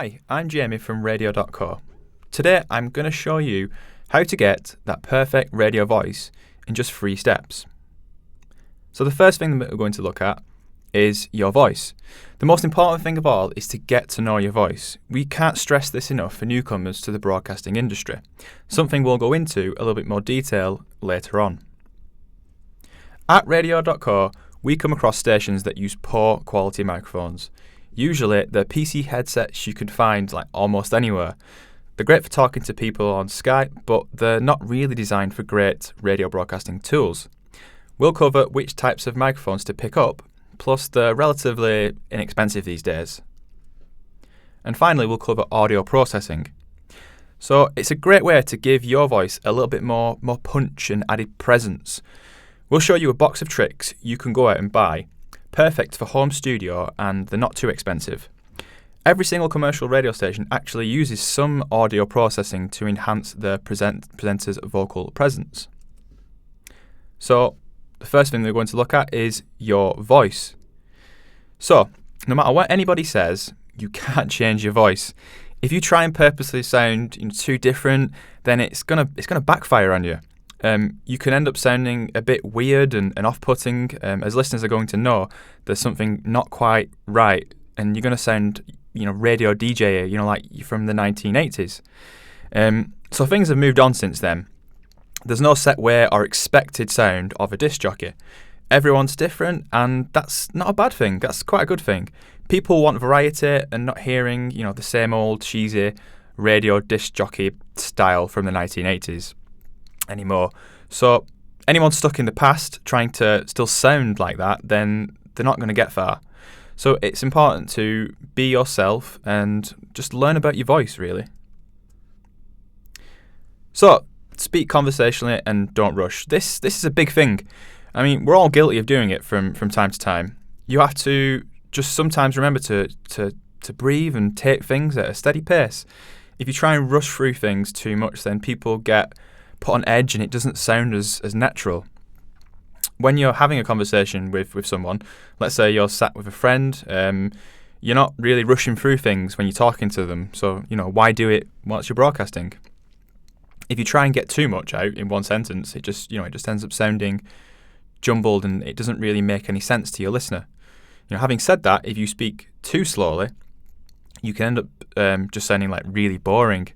Hi, I'm Jamie from Radio.co. Today I'm going to show you how to get that perfect radio voice in just 3 steps. So the first thing that we're going to look at is your voice. The most important thing of all is to get to know your voice. We can't stress this enough for newcomers to the broadcasting industry, something we'll go into a little bit more detail later on. At Radio.co, we come across stations that use poor quality microphones. Usually, they're PC headsets you can find almost anywhere. They're great for talking to people on Skype, but they're not really designed for great radio broadcasting tools. We'll cover which types of microphones to pick up, plus they're relatively inexpensive these days. And finally, we'll cover audio processing. So it's a great way to give your voice a little bit more punch and added presence. We'll show you a box of tricks you can go out and buy, perfect for home studio, and they're not too expensive. Every single commercial radio station actually uses some audio processing to enhance the presenter's vocal presence. So the first thing we're going to look at is your voice. So no matter what anybody says, you can't change your voice. If you try and purposely sound too different, then it's gonna backfire on you. You can end up sounding a bit weird and off-putting. As listeners are going to know, there's something not quite right, and you're going to sound, radio DJ, like from the 1980s. So things have moved on since then. There's no set way or expected sound of a disc jockey. Everyone's different, and that's not a bad thing. That's quite a good thing. People want variety and not hearing, the same old cheesy radio disc jockey style from the 1980s. Anymore. So anyone stuck in the past trying to still sound like that, then they're not going to get far. So it's important to be yourself and just learn about your voice, really. So speak conversationally and don't rush. This is a big thing. I mean, we're all guilty of doing it from time to time. You have to just sometimes remember to breathe and take things at a steady pace. If you try and rush through things too much, then people get put on edge and it doesn't sound as natural. When you're having a conversation with someone, let's say you're sat with a friend, you're not really rushing through things when you're talking to them. So, why do it whilst you're broadcasting? If you try and get too much out in one sentence, it just ends up sounding jumbled and it doesn't really make any sense to your listener. Having said that, if you speak too slowly, you can end up just sounding really boring.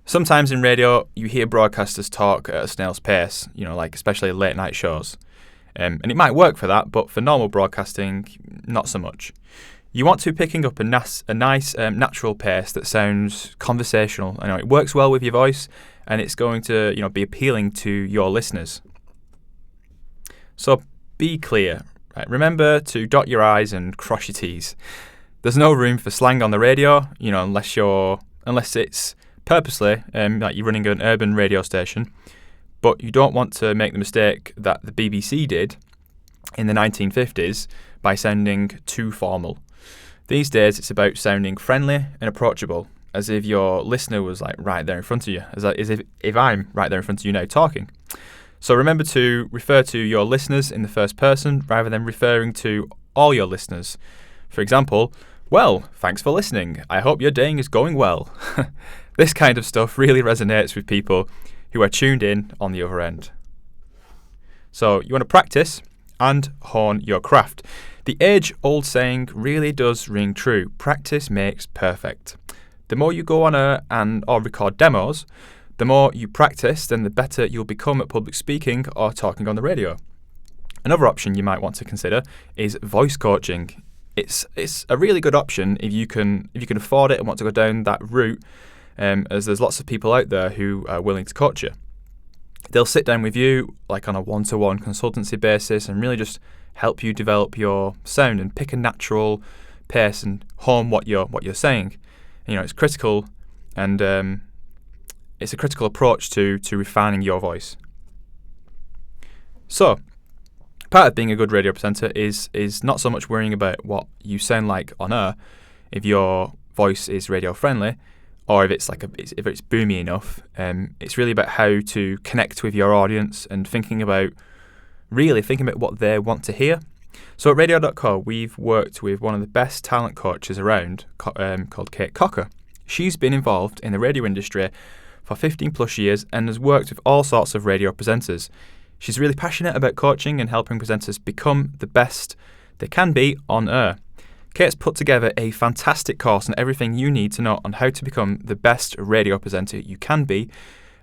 Sometimes in radio, you hear broadcasters talk at a snail's pace, especially late night shows. And it might work for that, but for normal broadcasting, not so much. You want to be picking up a nice natural pace that sounds conversational. I know it works well with your voice, and it's going to be appealing to your listeners. So be clear. Right? Remember to dot your I's and cross your T's. There's no room for slang on the radio, unless it's purposely, you're running an urban radio station, but you don't want to make the mistake that the BBC did in the 1950s by sounding too formal. These days, it's about sounding friendly and approachable, as if your listener was right there in front of you, as if I'm right there in front of you now talking. So remember to refer to your listeners in the first person rather than referring to all your listeners. For example, well, thanks for listening. I hope your day is going well. This kind of stuff really resonates with people who are tuned in on the other end. So you want to practice and hone your craft. The age-old saying really does ring true. Practice makes perfect. The more you go on air or record demos, the more you practice, then the better you'll become at public speaking or talking on the radio. Another option you might want to consider is voice coaching. It's a really good option if you can afford it and want to go down that route, as there's lots of people out there who are willing to coach you. They'll sit down with you on a one-to-one consultancy basis and really just help you develop your sound and pick a natural pace and hone what you're saying. It's critical, and it's a critical approach to refining your voice. So part of being a good radio presenter is not so much worrying about what you sound like on air, if your voice is radio friendly, or if it's boomy enough. It's really about how to connect with your audience and thinking about what they want to hear. So at Radio.co, we've worked with one of the best talent coaches around, called Kate Cocker. She's been involved in the radio industry for 15 plus years and has worked with all sorts of radio presenters. She's really passionate about coaching and helping presenters become the best they can be on air. Kate's put together a fantastic course on everything you need to know on how to become the best radio presenter you can be,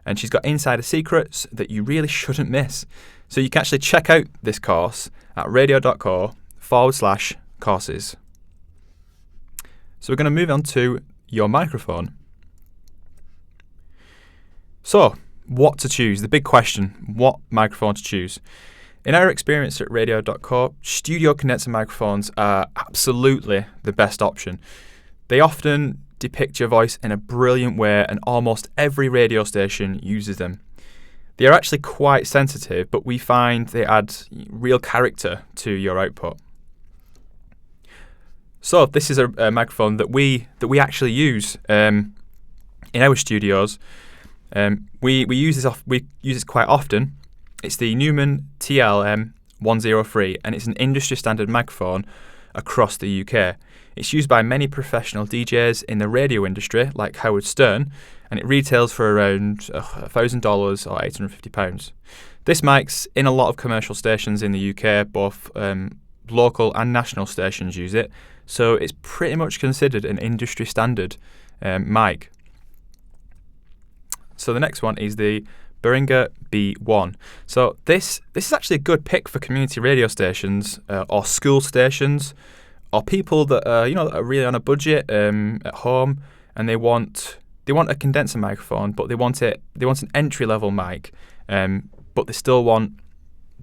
and she's got insider secrets that you really shouldn't miss. So you can actually check out this course at radio.co/courses. So we're going to move on to your microphone. So, what to choose? The big question, what microphone to choose? In our experience at Radio.co, studio condenser microphones are absolutely the best option. They often depict your voice in a brilliant way, and almost every radio station uses them. They are actually quite sensitive, but we find they add real character to your output. So this is a microphone that we actually use in our studios. We use this quite often. It's the Neumann TLM 103, and it's an industry standard microphone across the UK. It's used by many professional DJs in the radio industry, like Howard Stern, and it retails for around $1,000 or £850. This mic's in a lot of commercial stations in the UK, both local and national stations use it, so it's pretty much considered an industry standard mic. So the next one is the Behringer B-1. So this is actually a good pick for community radio stations or school stations, or people that are really on a budget at home, and they want a condenser microphone, but they want an entry level mic, but they still want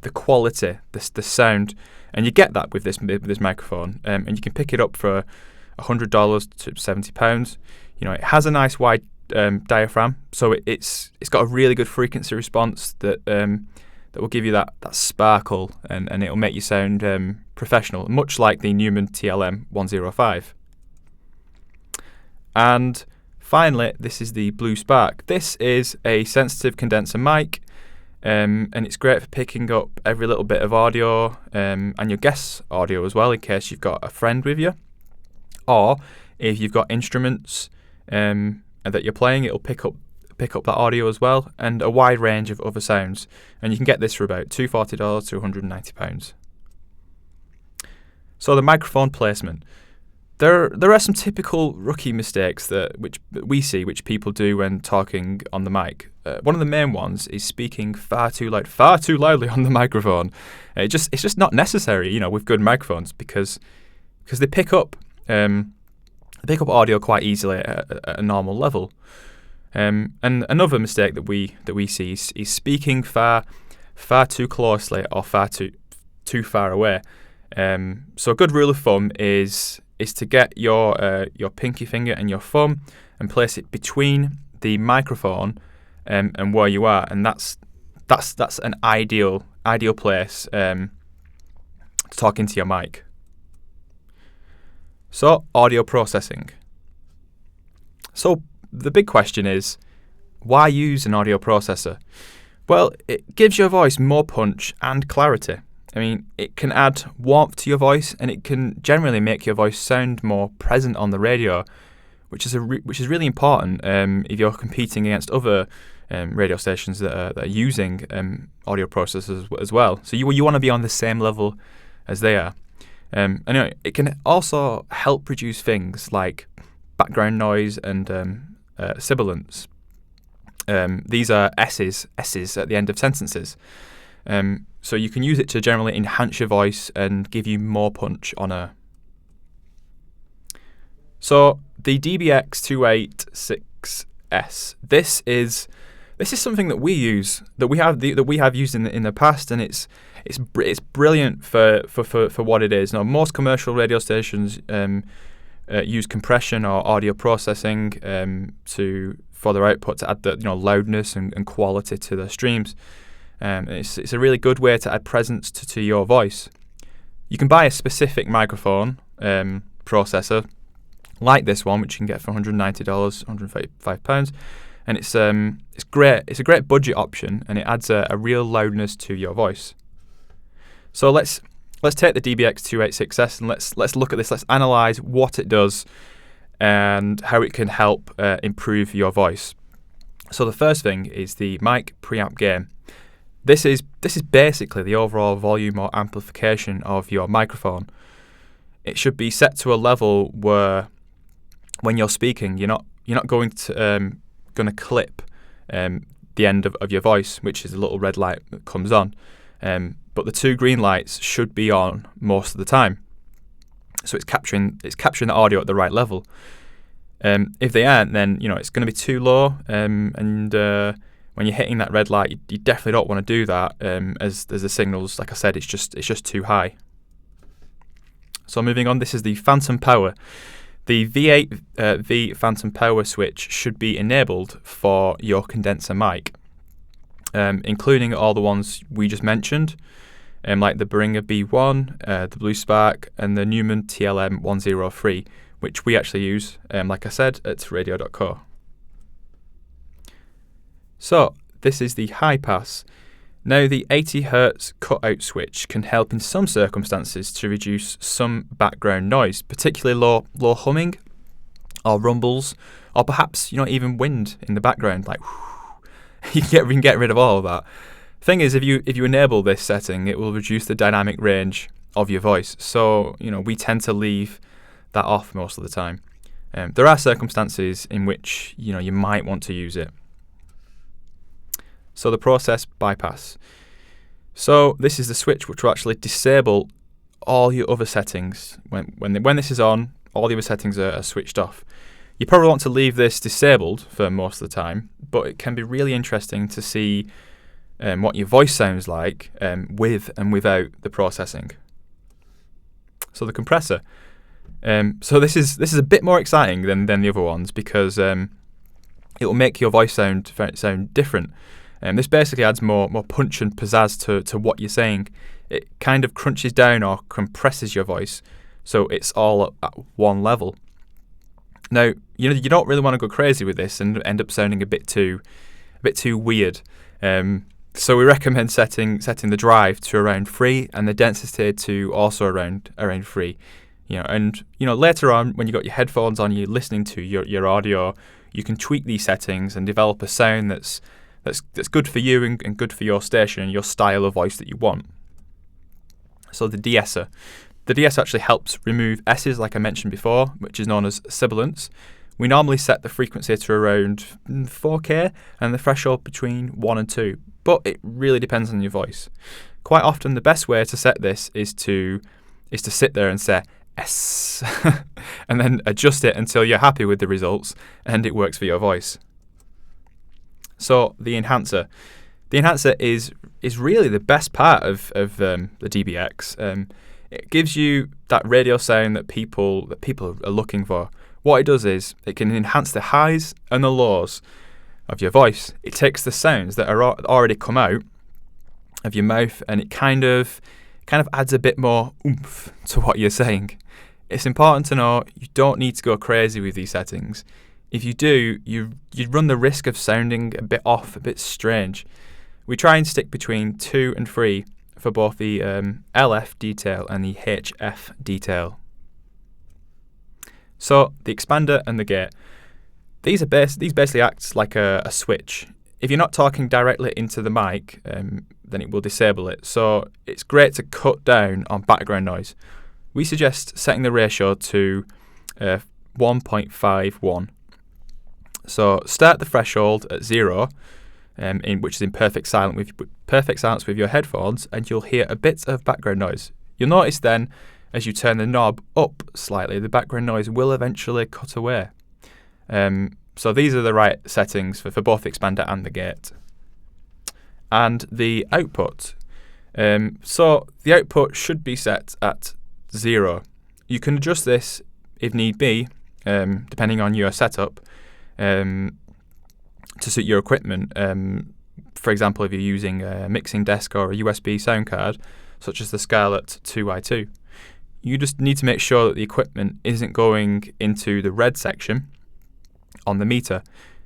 the quality, the sound, and you get that with this microphone, and you can pick it up for $100 to £70. It has a nice wide diaphragm, so it's got a really good frequency response that will give you that sparkle, and it'll make you sound professional, much like the Neumann TLM 105. And finally, this is the Blue Spark. This is a sensitive condenser mic, and it's great for picking up every little bit of audio, and your guest's audio as well, in case you've got a friend with you, or if you've got instruments that you're playing, it'll pick up that audio as well, and a wide range of other sounds. And you can get this for about $240 to £190. So the microphone placement. There are some typical rookie mistakes which we see, which people do when talking on the mic. One of the main ones is speaking far too loudly on the microphone. It's just not necessary, with good microphones, because they pick up audio quite easily at a normal level. And another mistake that we see is speaking far too closely or far too far away. So a good rule of thumb is to get your pinky finger and your thumb and place it between the microphone and where you are, and that's an ideal place to talk into your mic. So, audio processing. So, the big question is, why use an audio processor? Well, it gives your voice more punch and clarity. I mean, it can add warmth to your voice, and it can generally make your voice sound more present on the radio, which is really important if you're competing against other radio stations that are using audio processors as well. So you want to be on the same level as they are. Anyway, it can also help reduce things like background noise and sibilance. These are S's at the end of sentences. So you can use it to generally enhance your voice and give you more punch on air. So the DBX286S. This is something that we use, that we have used in the past, and it's brilliant for what it is. Now, most commercial radio stations use compression or audio processing for their output to add the loudness and quality to their streams. It's a really good way to add presence to your voice. You can buy a specific microphone processor like this one, which you can get for $190, £135, and it's great. It's a great budget option, and it adds a real loudness to your voice. So let's take the DBX286S and let's look at this. Let's analyze what it does and how it can help improve your voice. So the first thing is the mic preamp gain. This is basically the overall volume or amplification of your microphone. It should be set to a level where when you're speaking, you're not going to clip the end of your voice, which is a little red light that comes on. But the two green lights should be on most of the time. So it's capturing the audio at the right level. If they aren't, then it's going to be too low, and when you're hitting that red light, you definitely don't want to do that, as the signals, like I said, it's just too high. So moving on, this is the phantom power. The V8 phantom power switch should be enabled for your condenser mic, including all the ones we just mentioned, like the Behringer B-1, the Blue Spark, and the Neumann TLM 103, which we actually use, like I said, at Radio.co. So this is the high pass. Now, the 80 Hz cutout switch can help in some circumstances to reduce some background noise, particularly low humming or rumbles, or perhaps even wind in the background. Like you can get rid of all of that. Thing is, if you enable this setting, it will reduce the dynamic range of your voice. So we tend to leave that off most of the time. There are circumstances in which you might want to use it. So the process bypass. So this is the switch which will actually disable all your other settings. When this is on, all the other settings are switched off. You probably want to leave this disabled for most of the time, but it can be really interesting to see what your voice sounds like with and without the processing. So the compressor. So this is a bit more exciting than the other ones, because it will make your voice sound different. This basically adds more punch and pizzazz to what you're saying. It kind of crunches down or compresses your voice, so it's all at one level. Now, you don't really want to go crazy with this and end up sounding a bit too weird. So we recommend setting the drive to around 3 and the density to also around 3. Later on, when you've got your headphones on, you're listening to your audio, you can tweak these settings and develop a sound that's good for you and good for your station and your style of voice that you want. So the de-esser. The de-esser actually helps remove S's, like I mentioned before, which is known as sibilants. We normally set the frequency to around 4K and the threshold between 1 and 2, but it really depends on your voice. Quite often the best way to set this is to sit there and say S and then adjust it until you're happy with the results and it works for your voice. So the enhancer. The enhancer is really the best part of the DBX. It gives you that radio sound that people are looking for. What it does is it can enhance the highs and the lows of your voice. It takes the sounds that are already come out of your mouth and it kind of adds a bit more oomph to what you're saying. It's important to know you don't need to go crazy with these settings. If you do, you run the risk of sounding a bit off, a bit strange. We try and stick between 2 and 3 for both the LF detail and the HF detail. So the expander and the gate. These basically act like a switch. If you're not talking directly into the mic, then it will disable it. So it's great to cut down on background noise. We suggest setting the ratio to 1.51. So start the threshold at 0, which is in perfect silence with your headphones, and you'll hear a bit of background noise. You'll notice then, as you turn the knob up slightly, the background noise will eventually cut away. So these are the right settings for both the expander and the gate. And the output. So the output should be set at 0. You can adjust this if need be, depending on your setup, to suit your equipment. For example, if you're using a mixing desk or a USB sound card, such as the Scarlett 2i2, you just need to make sure that the equipment isn't going into the red section on the meter.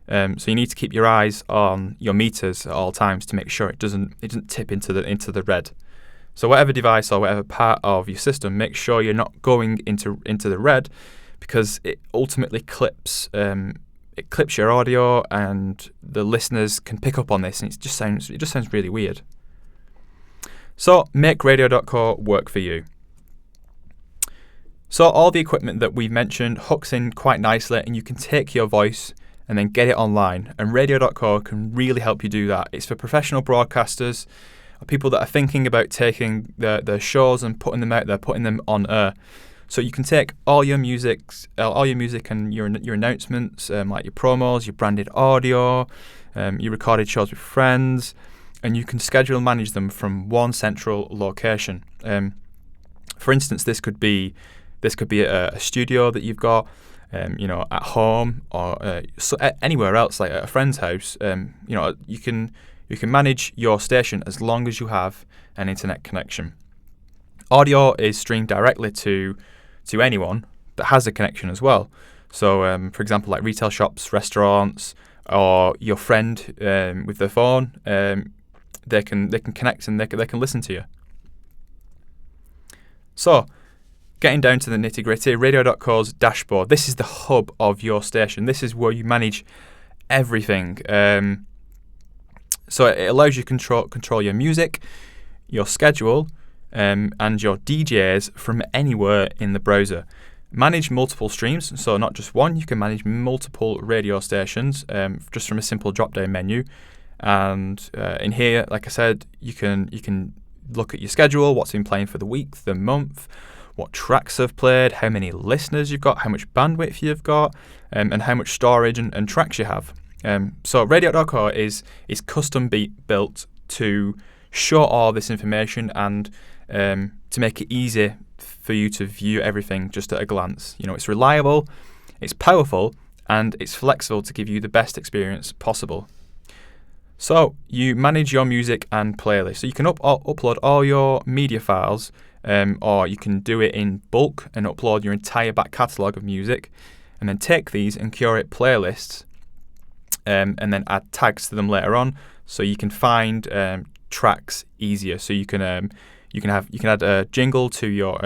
So you need to keep your eyes on your meters at all times to make sure it doesn't tip into the red. So whatever device or whatever part of your system, make sure you're not going into the red, because it ultimately clips your audio, and the listeners can pick up on this, and it just sounds really weird. So make Radio.co work for you. So all the equipment that we've mentioned hooks in quite nicely, and you can take your voice and then get it online. And Radio.co can really help you do that. It's for professional broadcasters, or people that are thinking about taking their shows and putting them out there, putting them on air. So you can take all your music and your announcements, like your promos, your branded audio, your recorded shows with friends, and you can schedule and manage them from one central location. For instance, this could be a studio that you've got, at home, or anywhere else, like at a friend's house. You can manage your station as long as you have an internet connection. Audio is streamed directly to anyone that has a connection as well. So, for example, like retail shops, restaurants, or your friend with their phone, they can connect and they can listen to you. So, getting down to the nitty-gritty, Radio.co's dashboard. This is the hub of your station. This is where you manage everything. So it allows you to control your music, your schedule, and your DJs from anywhere in the browser. Manage multiple streams, so not just one. You can manage multiple radio stations just from a simple drop-down menu. And in here, like I said, you can look at your schedule, what's been playing for the week, the month, what tracks have played, how many listeners you've got, how much bandwidth you've got, and how much storage and tracks you have. So Radio.co is custom built to show all this information and to make it easy for you to view everything just at a glance. It's reliable, it's powerful, and it's flexible to give you the best experience possible. So you manage your music and playlist. So you can upload all your media files, or you can do it in bulk and upload your entire back catalogue of music, and then take these and curate playlists, and then add tags to them later on, so you can find tracks easier. So you can add a jingle to your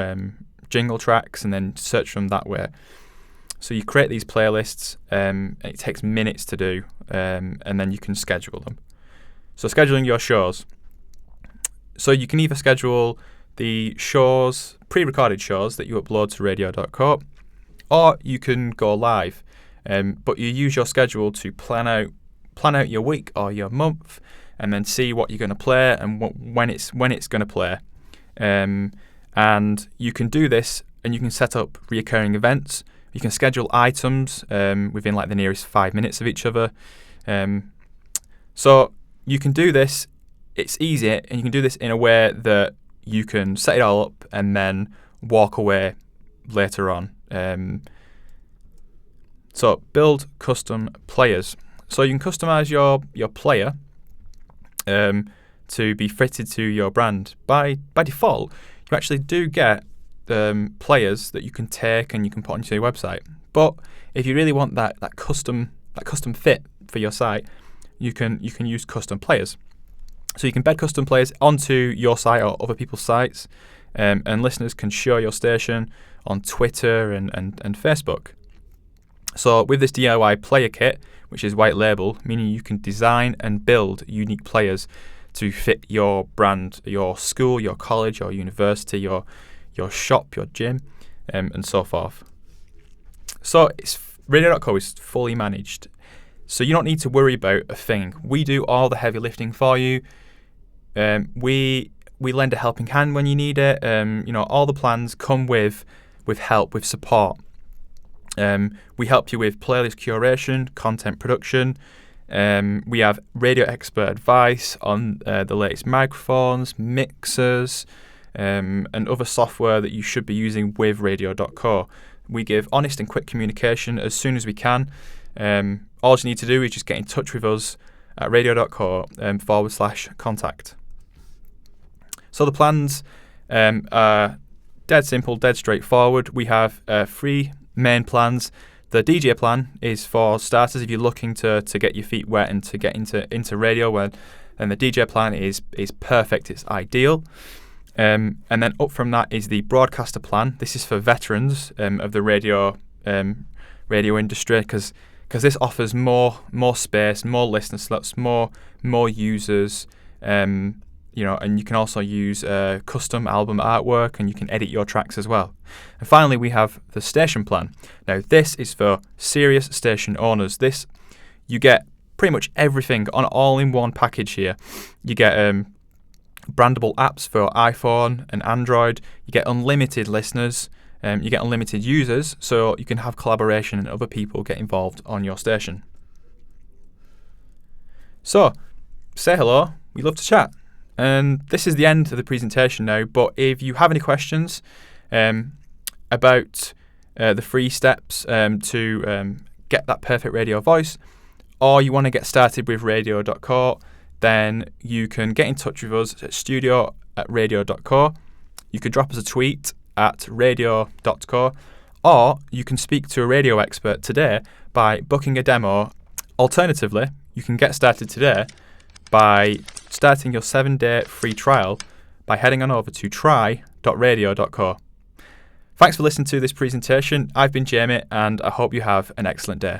jingle tracks and then search them that way. So you create these playlists, it takes minutes to do, and then you can schedule them. So scheduling your shows. So you can either schedule the shows, pre-recorded shows that you upload to Radio.co, or you can go live. But you use your schedule to plan out your week or your month, and then see what you're going to play and when it's going to play. And you can do this, and you can set up reoccurring events. You can schedule items within like the nearest 5 minutes of each other. So you can do this. It's easy, and you can do this in a way that you can set it all up and then walk away later on. So build custom players. So you can customize your player to be fitted to your brand. By default, you actually do get players that you can take and you can put onto your website. But if you really want that custom fit for your site, you can use custom players. So you can bed custom players onto your site or other people's sites, and listeners can share your station on Twitter and Facebook. So with this DIY player kit, which is white label, meaning you can design and build unique players to fit your brand, your school, your college, your university, your shop, your gym, and so forth. So Radio.co is fully managed. So you don't need to worry about a thing. We do all the heavy lifting for you. We lend a helping hand when you need it. All the plans come with help, with support. We help you with playlist curation, content production. We have radio expert advice on the latest microphones, mixers, and other software that you should be using with Radio.co. We give honest and quick communication as soon as we can. All you need to do is just get in touch with us at Radio.co /contact. So the plans are dead simple, dead straightforward. We have 3 main plans. The DJ plan is for starters if you're looking to get your feet wet and to get into radio, and the DJ plan is perfect, it's ideal. And then up from that is the broadcaster plan. This is for veterans of the radio radio industry because this offers more space, more listener slots, more users. And you can also use custom album artwork, and you can edit your tracks as well. And finally, we have the station plan. Now, this is for serious station owners. You get pretty much everything on all in one package here. You get brandable apps for iPhone and Android. You get unlimited listeners. You get unlimited users, so you can have collaboration and other people get involved on your station. So, say hello. We love to chat. And this is the end of the presentation now, but if you have any questions about the 3 steps to get that perfect radio voice, or you want to get started with Radio.co, then you can get in touch with us at studio@radio.co. You could drop us a tweet at Radio.co, or you can speak to a radio expert today by booking a demo. Alternatively, you can get started today by starting your 7-day free trial by heading on over to try.radio.co. Thanks for listening to this presentation. I've been Jamie, and I hope you have an excellent day.